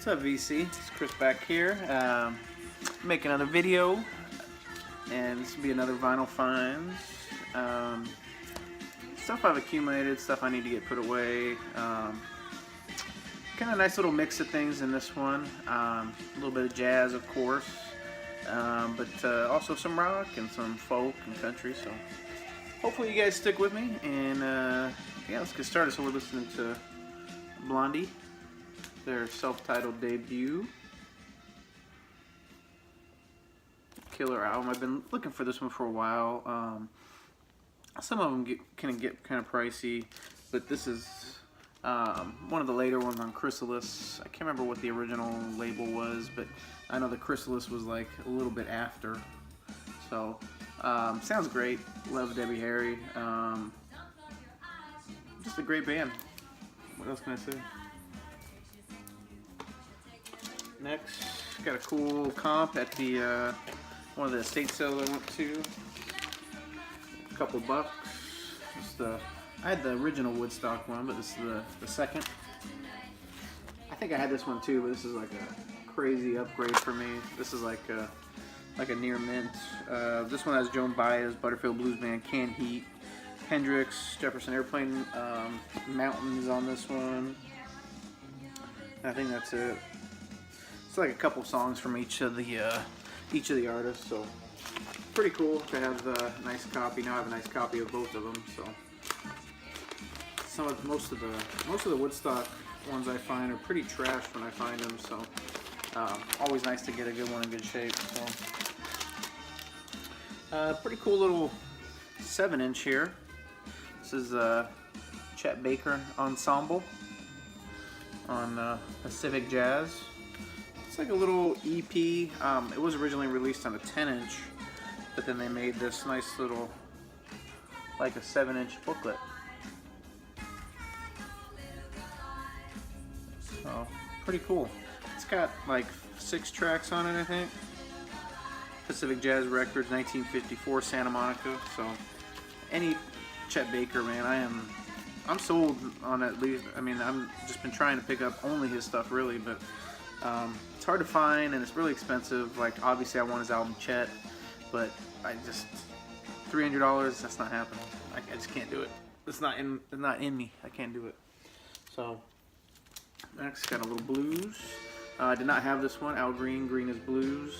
What's up, VC? It's Chris back here. Make another video, and this will be another vinyl finds. Stuff I've accumulated, stuff I need to get put away. Kind of nice little mix of things in this one. A little bit of jazz, of course, but also some rock and some folk and country. So hopefully you guys stick with me, and yeah, let's get started. So we're listening to Blondie, their self-titled debut. Killer album. I've been looking for this one for a while. Some of them can get kind of pricey, but this is one of the later ones on Chrysalis. I can't remember what the original label was, but I know the Chrysalis was like a little bit after. So sounds great. Love Debbie Harry. Just a great band. What else can I say? Next, got a cool comp at the one of the estate sales I went to. A couple bucks. I had the original Woodstock one, but this is the second. I think I had this one too, but this is like a crazy upgrade for me. This is like a near mint. This one has Joan Baez, Butterfield Blues Band, Canned Heat, Hendrix, Jefferson Airplane, Mountains on this one. I think that's it. It's like a couple songs from each of the artists, so pretty cool to have a nice copy. Now I have a nice copy of both of them. So most of the Woodstock ones I find are pretty trash when I find them. So always nice to get a good one in good shape. So pretty cool little 7-inch here. This is Chet Baker Ensemble on Pacific Jazz. It's like a little EP. It was originally released on a 10-inch, but then they made this nice little, like a 7-inch booklet. So pretty cool. It's got like 6 tracks on it, I think. Pacific Jazz Records, 1954, Santa Monica. So any Chet Baker, man, I'm sold on at least. I mean, I'm just been trying to pick up only his stuff really, but it's hard to find and it's really expensive. Like obviously I want his album Chet, but I just $300. That's not happening. I just can't do it. It's not in me. I can't do it. So next, got a little blues. I did not have this one. Al Green, Green is Blues.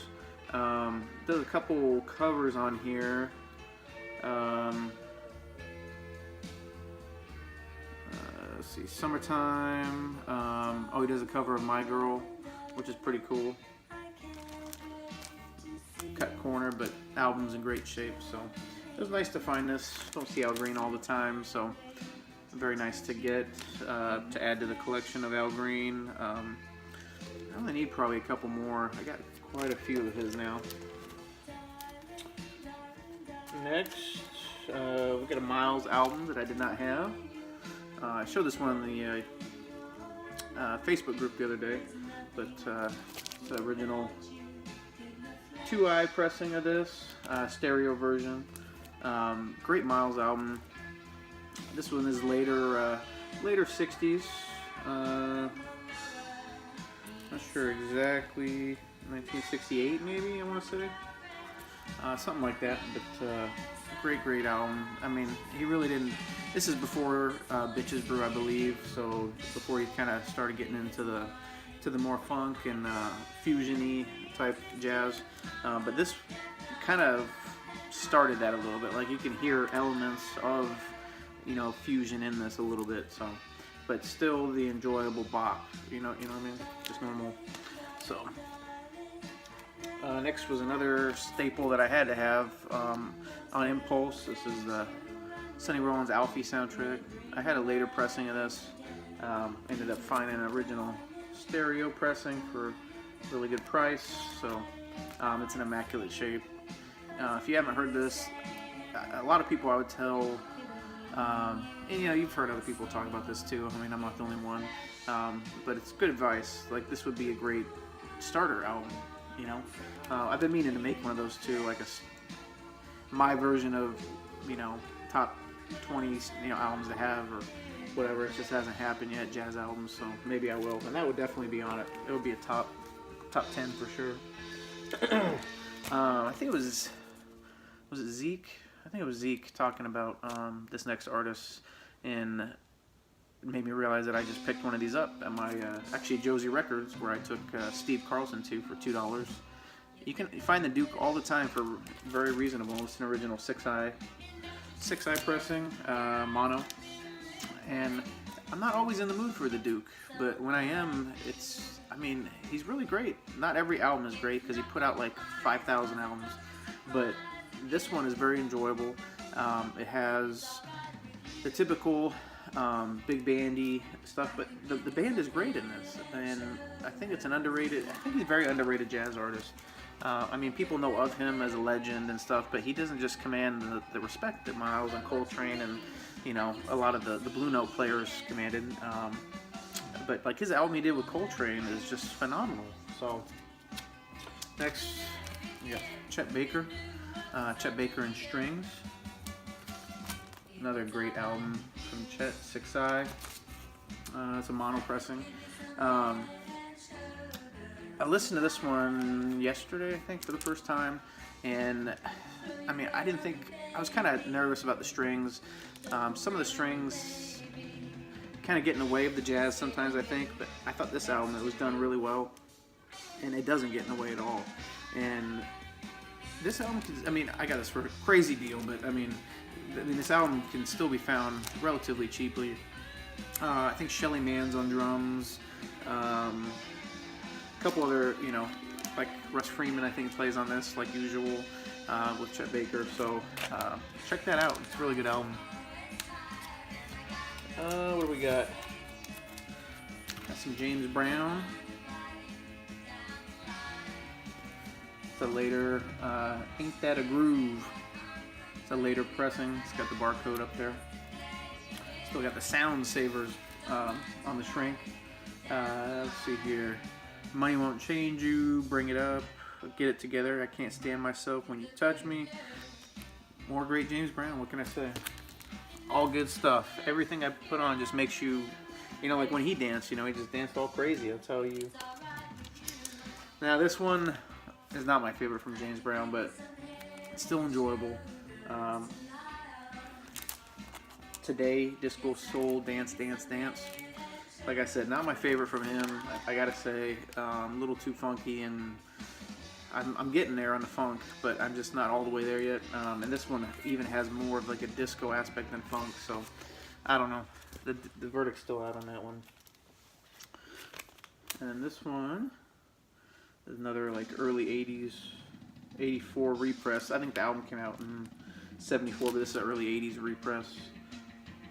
There's a couple covers on here. Let's see, Summertime. Oh, he does a cover of My Girl, which is pretty cool. Cut corner, but album's in great shape, so it was nice to find this. Don't see Al Green all the time, so very nice to get to add to the collection of Al Green. I only need probably a couple more. I got quite a few of his now. Next, we got a Miles album that I did not have. I showed this one in the Facebook group the other day, but the original 2i pressing of this, stereo version. Great Miles album. This one is later 60s. Not sure exactly, 1968 maybe, I want to say. Something like that, but great album. I mean, he really didn't. This is before Bitches Brew, I believe. So before he kind of started getting into the more funk and fusion-y type jazz. But this kind of started that a little bit. Like you can hear elements of fusion in this a little bit. So, but still the enjoyable bop. You know what I mean? Just normal. So. Next was another staple that I had to have on impulse. This is the Sonny Rollins Alfie soundtrack. I had a later pressing of this. Ended up finding an original stereo pressing for a really good price. So it's in immaculate shape. If you haven't heard this, a lot of people I would tell, and you've heard other people talk about this too. I mean, I'm not the only one, but it's good advice. Like this would be a great starter album. I've been meaning to make one of those too, like my version of top 20 albums I have, or whatever, it just hasn't happened yet, jazz albums, so maybe I will. And that would definitely be on it. It would be a top 10 for sure. I think it was it Zeke? I think it was Zeke talking about this next artist, and it made me realize that I just picked one of these up at my, actually Josie Records, where I took Steve Carlson to for $2. You can find the Duke all the time for very reasonable. It's an original 6i pressing, mono. And I'm not always in the mood for the Duke, but when I am, I mean, he's really great. Not every album is great because he put out like 5,000 albums, but this one is very enjoyable. It has the typical big bandy stuff, but the band is great in this, and I think it's I think he's a very underrated jazz artist. I mean, people know of him as a legend and stuff, but he doesn't just command the respect that Miles and Coltrane and, you know, a lot of the Blue Note players commanded. But like his album he did with Coltrane is just phenomenal. So next, we got Chet Baker and Strings. Another great album from Chet, 6i. It's a mono pressing. I listened to this one yesterday, I think, for the first time, and I mean, I was kind of nervous about the strings. Some of the strings kind of get in the way of the jazz sometimes, I think, but I thought this album, it was done really well, and it doesn't get in the way at all. And this album, I got this for a crazy deal, but I mean, this album can still be found relatively cheaply. I think Shelly Mann's on drums. A couple other, you know, like Russ Freeman, I think, plays on this, like usual, with Chet Baker. So check that out. It's a really good album. What do we got? Got some James Brown. It's a later, Ain't That a Groove. It's a later pressing. It's got the barcode up there. Still got the sound savers on the shrink. Let's see here. Money Won't Change You, Bring It Up, Get It Together, I Can't Stand Myself When You Touch Me. More great James Brown, what can I say? All good stuff. Everything I put on just makes you, you know, like when he danced, you know, he just danced all crazy, I'll tell you. Now this one is not my favorite from James Brown, but it's still enjoyable. Today, Disco Soul, Dance, Dance, Dance. Like I said, not my favorite from him. I gotta say, a little too funky, and I'm getting there on the funk, but I'm just not all the way there yet. And this one even has more of like a disco aspect than funk, so I don't know. The verdict's still out on that one. And this one is another like early 80s, 84 repress. I think the album came out in 74, but this is an early 80s repress.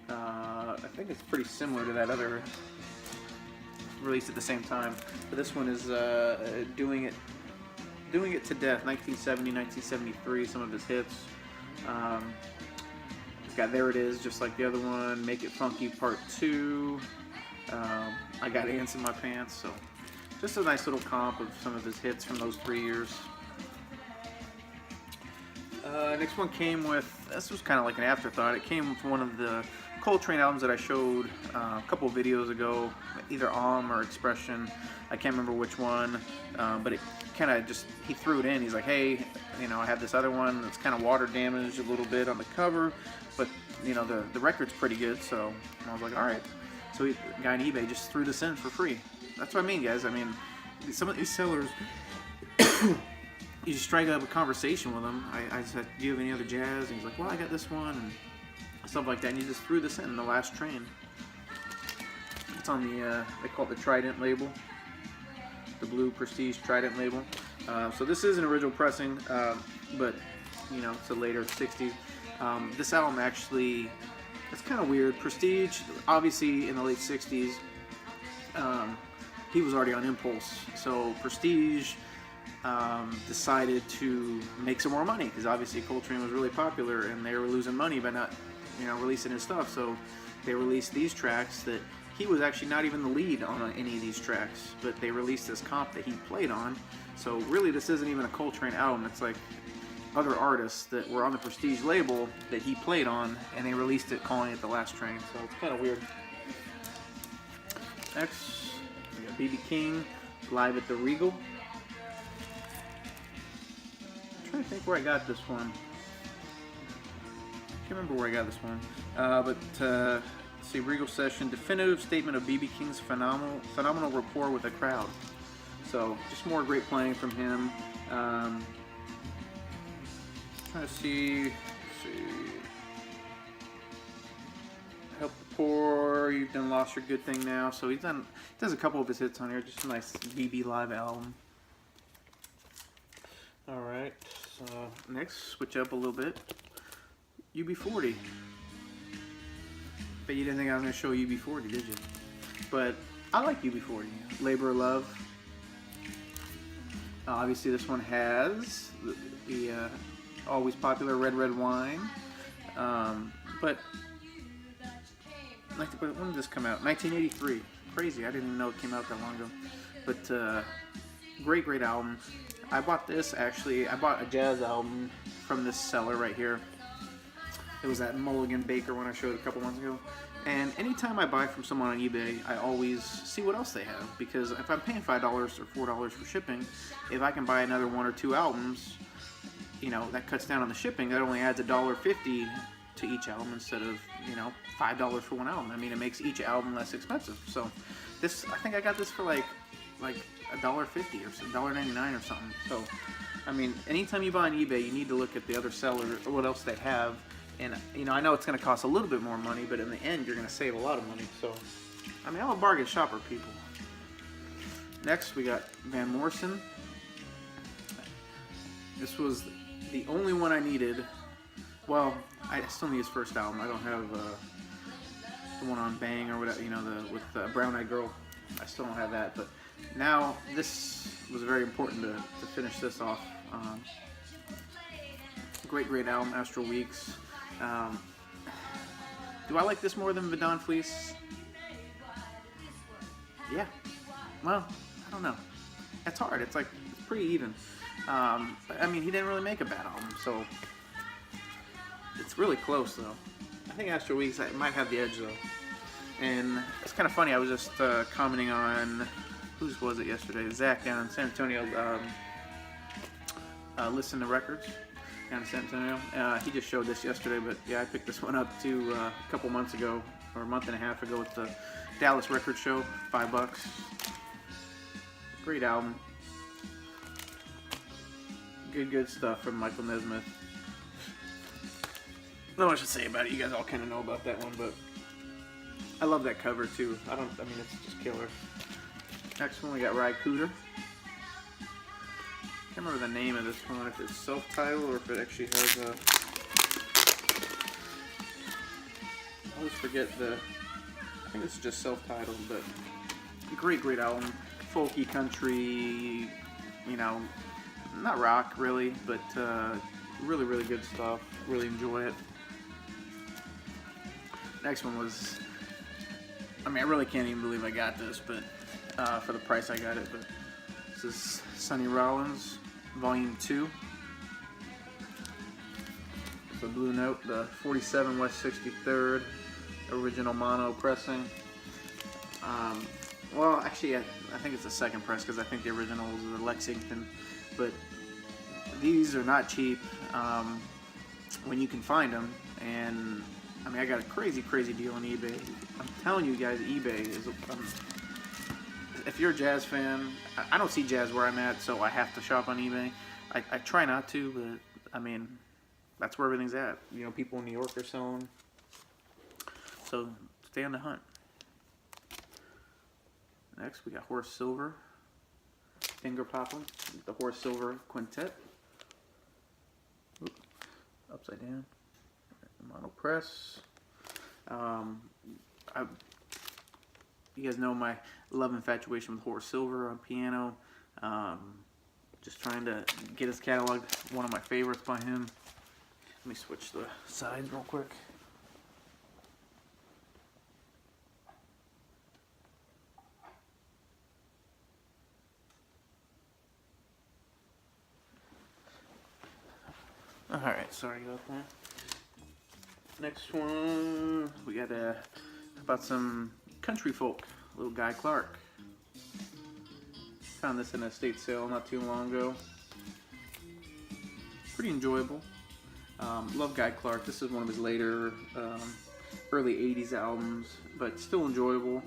I think it's pretty similar to that other released at the same time, but this one is Doing It to Death, 1970, 1973, some of his hits. It's got There It Is, just like the other one, Make It Funky Part 2, I Got Ants in My Pants, so just a nice little comp of some of his hits from those 3 years. Next one came with, this was kind of like an afterthought, it came with one of the Coltrane albums that I showed a couple of videos ago, either or Expression, I can't remember which one, but it kind of just, he threw it in, he's like, hey, you know, I have this other one that's kind of water damaged a little bit on the cover, but, you know, the record's pretty good, so I was like, alright. So the guy on eBay just threw this in for free. That's what I mean, guys. I mean, some of these sellers, you just strike up a conversation with them. I said, do you have any other jazz? And he's like, well, I got this one, and stuff like that. And you just threw this in the last train. It's on the, they call it the Trident label. The blue Prestige Trident label. So this is an original pressing, but, you know, it's a later 60s. This album actually, it's kind of weird. Prestige, obviously in the late 60s, he was already on Impulse. So Prestige decided to make some more money, because obviously Coltrane was really popular and they were losing money by not, you know, releasing his stuff. So they released these tracks that he was actually not even the lead on any of these tracks, but they released this comp that he played on. So really this isn't even a Coltrane album, it's like other artists that were on the Prestige label that he played on, and they released it calling it The Last Train. So it's kind of weird. Next, we got BB King live at the Regal. I'm trying to think where I got this one. Can't remember where I got this one. But let's see, Regal Session, definitive statement of BB King's phenomenal rapport with the crowd. So just more great playing from him. Trying to see. Help the Poor, You've Done Lost Your Good Thing Now. So he does a couple of his hits on here. Just a nice BB live album. Alright, so next, switch up a little bit. UB40. Bet you didn't think I was going to show UB40, did you? But I like UB40. Labor of Love. Obviously this one has the always popular Red Red Wine. But when did this come out? 1983. Crazy, I didn't even know it came out that long ago. But great album. I bought this actually. I bought a jazz album from this seller right here. It was at Mulligan Baker when I showed it a couple months ago. And anytime I buy from someone on eBay, I always see what else they have, because if I'm paying $5 or $4 for shipping, if I can buy another 1 or 2 albums, you know, that cuts down on the shipping. That only adds $1.50 to each album instead of, you know, $5 for one album. I mean, it makes each album less expensive. So this, I think I got this for like $1.50 or $1.99 or something. So I mean, anytime you buy on eBay, you need to look at the other seller or what else they have. And you know, I know it's going to cost a little bit more money, but in the end, you're going to save a lot of money. So, I mean, I'm a bargain shopper, people. Next, we got Van Morrison. This was the only one I needed. Well, I still need his first album. I don't have the one on Bang or whatever, you know, with Brown Eyed Girl. I still don't have that, but now this was very important to finish this off. Great album, Astral Weeks. Do I like this more than Vidon Fleece? Yeah. Well, I don't know. It's hard. It's pretty even. But, I mean, he didn't really make a bad album, so it's really close, though. I think Astral Weeks might have the edge, though. And it's kind of funny. I was just commenting on, whose was it yesterday? Zach down in San Antonio. Listen to Records down in San Antonio. He just showed this yesterday, but yeah, I picked this one up too a couple months ago, or a month and a half ago, at the Dallas Record Show. $5. Great album. Good stuff from Michael Nesmith. I don't know what I should say about it. You guys all kind of know about that one, but I love that cover too. I mean, it's just killer. Next one, we got Ry Cooder. I can't remember the name of this one, if it's self-titled or if it actually has a... I always forget I think it's just self-titled, but great album. Folky country, you know, not rock really, but really good stuff. Really enjoy it. Next one was, I mean, I really can't even believe I got this, but for the price I got it, but this is Sonny Rollins, Volume 2. It's a Blue Note, the 47 West 63rd, original mono pressing. Well, actually, I think it's the second press, because I think the original was the Lexington, but these are not cheap when you can find them, and I mean, I got a crazy deal on eBay. I'm telling you guys, eBay is if you're a jazz fan, I don't see jazz where I'm at, so I have to shop on eBay. I try not to, but I mean, that's where everything's at. You know, people in New York are selling. So stay on the hunt. Next, we got Horace Silver, Finger Poppin', the Horace Silver Quintet. Oop, upside down. Mono press. You guys know my love infatuation with Horace Silver on piano. Just trying to get his catalog. One of my favorites by him. Let me switch the sides real quick. Alright, sorry about that. Next one, we got about some country folk. little Guy Clark. Found this in a estate sale not too long ago. Pretty enjoyable. Love Guy Clark. This is one of his later early 80s albums, but still enjoyable.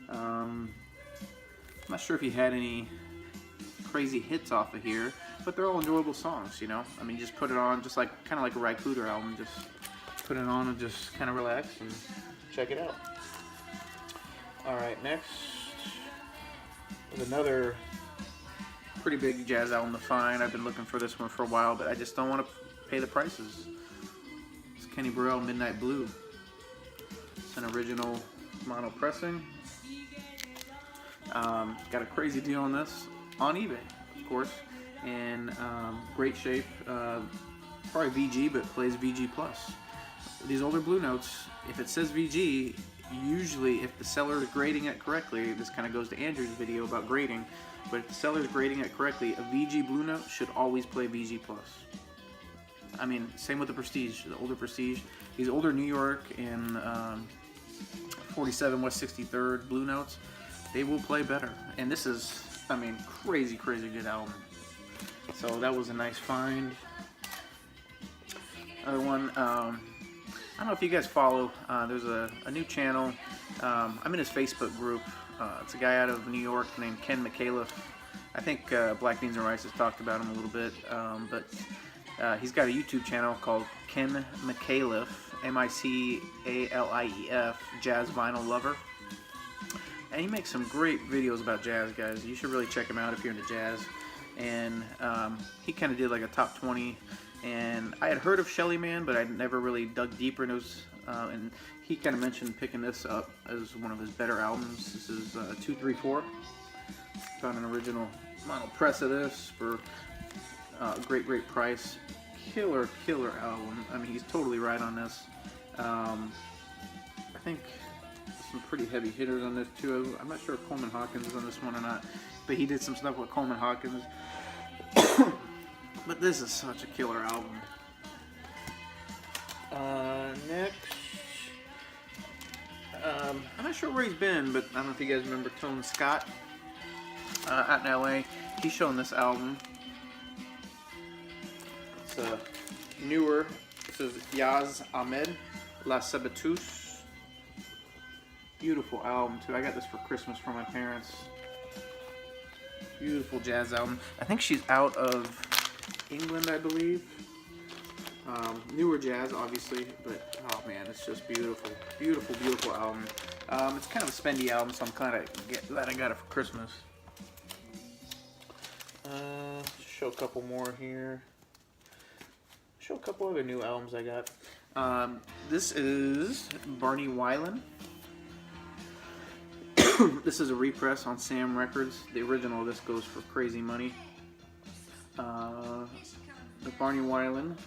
I'm not sure if he had any crazy hits off of here, but they're all enjoyable songs, you know? I mean, just put it on, just like kind of like a Ry Cooder album, just put it on and just kind of relax and check it out. Alright, next is another pretty big jazz album to find. I've been looking for this one for a while, but I just don't want to pay the prices. It's Kenny Burrell, Midnight Blue. It's an original mono pressing. Got a crazy deal on this on eBay, of course, in great shape. Probably VG, but plays VG plus. These older Blue Notes, if it says VG, usually if the seller is grading it correctly, this kind of goes to Andrew's video about grading, but if the seller is grading it correctly, a VG Blue Note should always play VG plus. I mean, same with the Prestige, the older Prestige. These older New York and 47 West 63rd Blue Notes, they will play better. And this is, I mean, crazy good album. So that was a nice find. Other one, I don't know if you guys follow, there's a new channel. I'm in his Facebook group. It's a guy out of New York named Ken McAuliffe. I think Black Beans and Rice has talked about him a little bit, but he's got a YouTube channel called Ken McAuliffe, M-I-C-A-L-I-E-F, Jazz Vinyl Lover. And he makes some great videos about jazz, guys. You should really check him out if you're into jazz. And he kind of did like a top 20. And I had heard of Shelly Man, but I'd never really dug deeper into his. And he kind of mentioned picking this up as one of his better albums. This is 234. Found an original mono press of this for a great price. Killer album. I mean, he's totally right on this. I think some pretty heavy hitters on this too. I'm not sure if Coleman Hawkins is on this one or not, but he did some stuff with Coleman Hawkins. But this is such a killer album. Next, I'm not sure where he's been, but I don't know if you guys remember Tone Scott out in LA. He's showing this album. It's newer. This is Yaz Ahmed, La Sabatus. Beautiful album too. I got this for Christmas from my parents. Beautiful jazz album. I think she's out of England, I believe. Newer jazz, obviously, but oh man, it's just beautiful. Beautiful album. It's kind of a spendy album, so I'm glad I got it for Christmas. Show a couple more here. Show a couple other new albums I got. This is Barney Weiland. This is a repress on Sam Records. The original of this goes for crazy money. The Barney Weiland.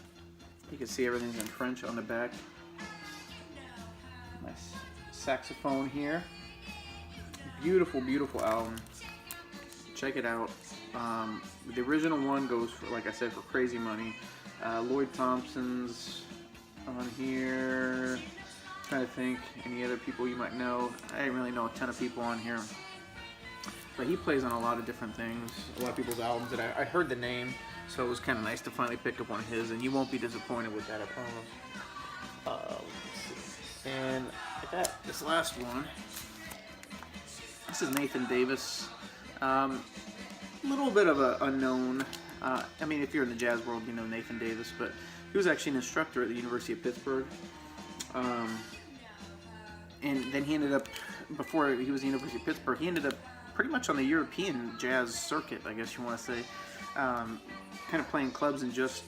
You can see everything's in French on the back. Nice saxophone here. Beautiful album. Check it out. The original one goes for, like I said, for crazy money. Lloyd Thompson's on here. Trying to think any other people you might know. I didn't really know a ton of people on here, but he plays on a lot of different things, a lot of people's albums that I heard the name, so it was kind of nice to finally pick up on his, and you won't be disappointed with that, I promise. Let's see. And I got this last one. This is Nathan Davis. Little bit of an unknown. I mean, if you're in the jazz world, you know Nathan Davis, but he was actually an instructor at the University of Pittsburgh. And then he ended up, before he was at the University of Pittsburgh, he ended up pretty much on the European jazz circuit, I guess you want to say. Kind of playing clubs and just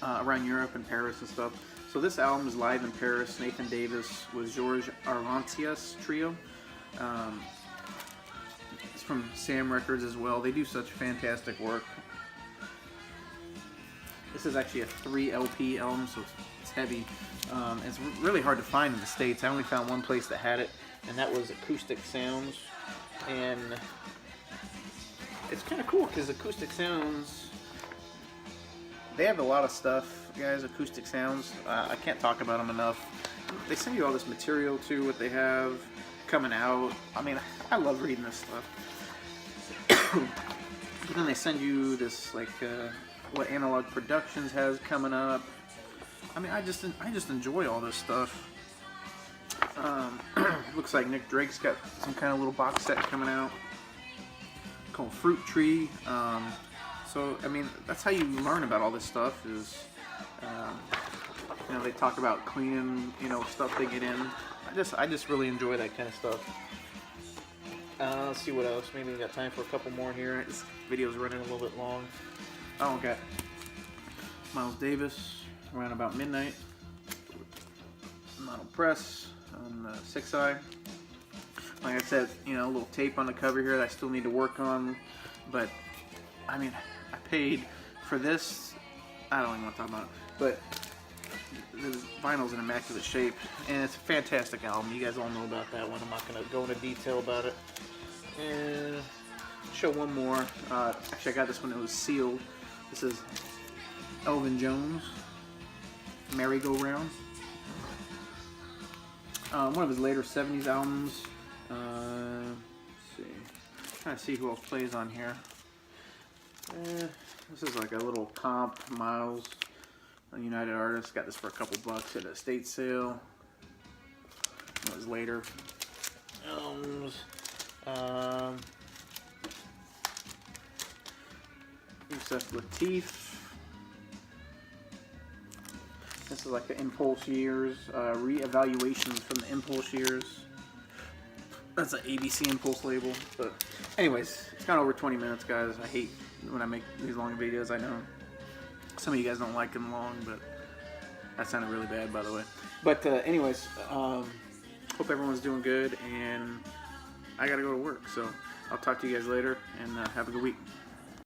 around Europe and Paris and stuff. So this album is live in Paris. Nathan Davis with Georges Arlantias Trio. It's from Sam Records as well. They do such fantastic work. This is actually a 3 LP album, so it's heavy. It's really hard to find in the States. I only found one place that had it, and that was Acoustic Sounds. And it's kind of cool because Acoustic Sounds, they have a lot of stuff, guys. Acoustic Sounds, I can't talk about them enough. They send you all this material too, what they have, coming out. I mean, I love reading this stuff. But then they send you this like what Analog Productions has coming up. I mean, I just enjoy all this stuff. Looks like Nick Drake's got some kind of little box set coming out called Fruit Tree. So I mean, that's how you learn about all this stuff. Is you know, they talk about cleaning, you know, stuff they get in. I just really enjoy that kind of stuff. Let's see what else. Maybe we got time for a couple more here. This video's running a little bit long. Oh, got Miles Davis around about midnight. Model press on the 6i. Like I said, you know, a little tape on the cover here that I still need to work on. But I mean, I paid for this. I don't even want to talk about it. But the vinyl's in immaculate shape, and it's a fantastic album. You guys all know about that one. I'm not going to go into detail about it. And show one more. Actually, I got this one. It was sealed. This is Elvin Jones, Merry Go Round. One of his later 70s albums. Let's see. Trying to see who else plays on here. This is like a little comp. Miles, a United Artists. Got this for a couple bucks at a estate sale. It was later. Yusef Lateef. This is like the Impulse years, re-evaluations from the Impulse years. That's an ABC Impulse label. But anyways, it's gone over 20 minutes, guys. I hate when I make these long videos. I know some of you guys don't like them long, but that sounded really bad, by the way. But anyways, hope everyone's doing good, and I gotta go to work. So I'll talk to you guys later, and have a good week.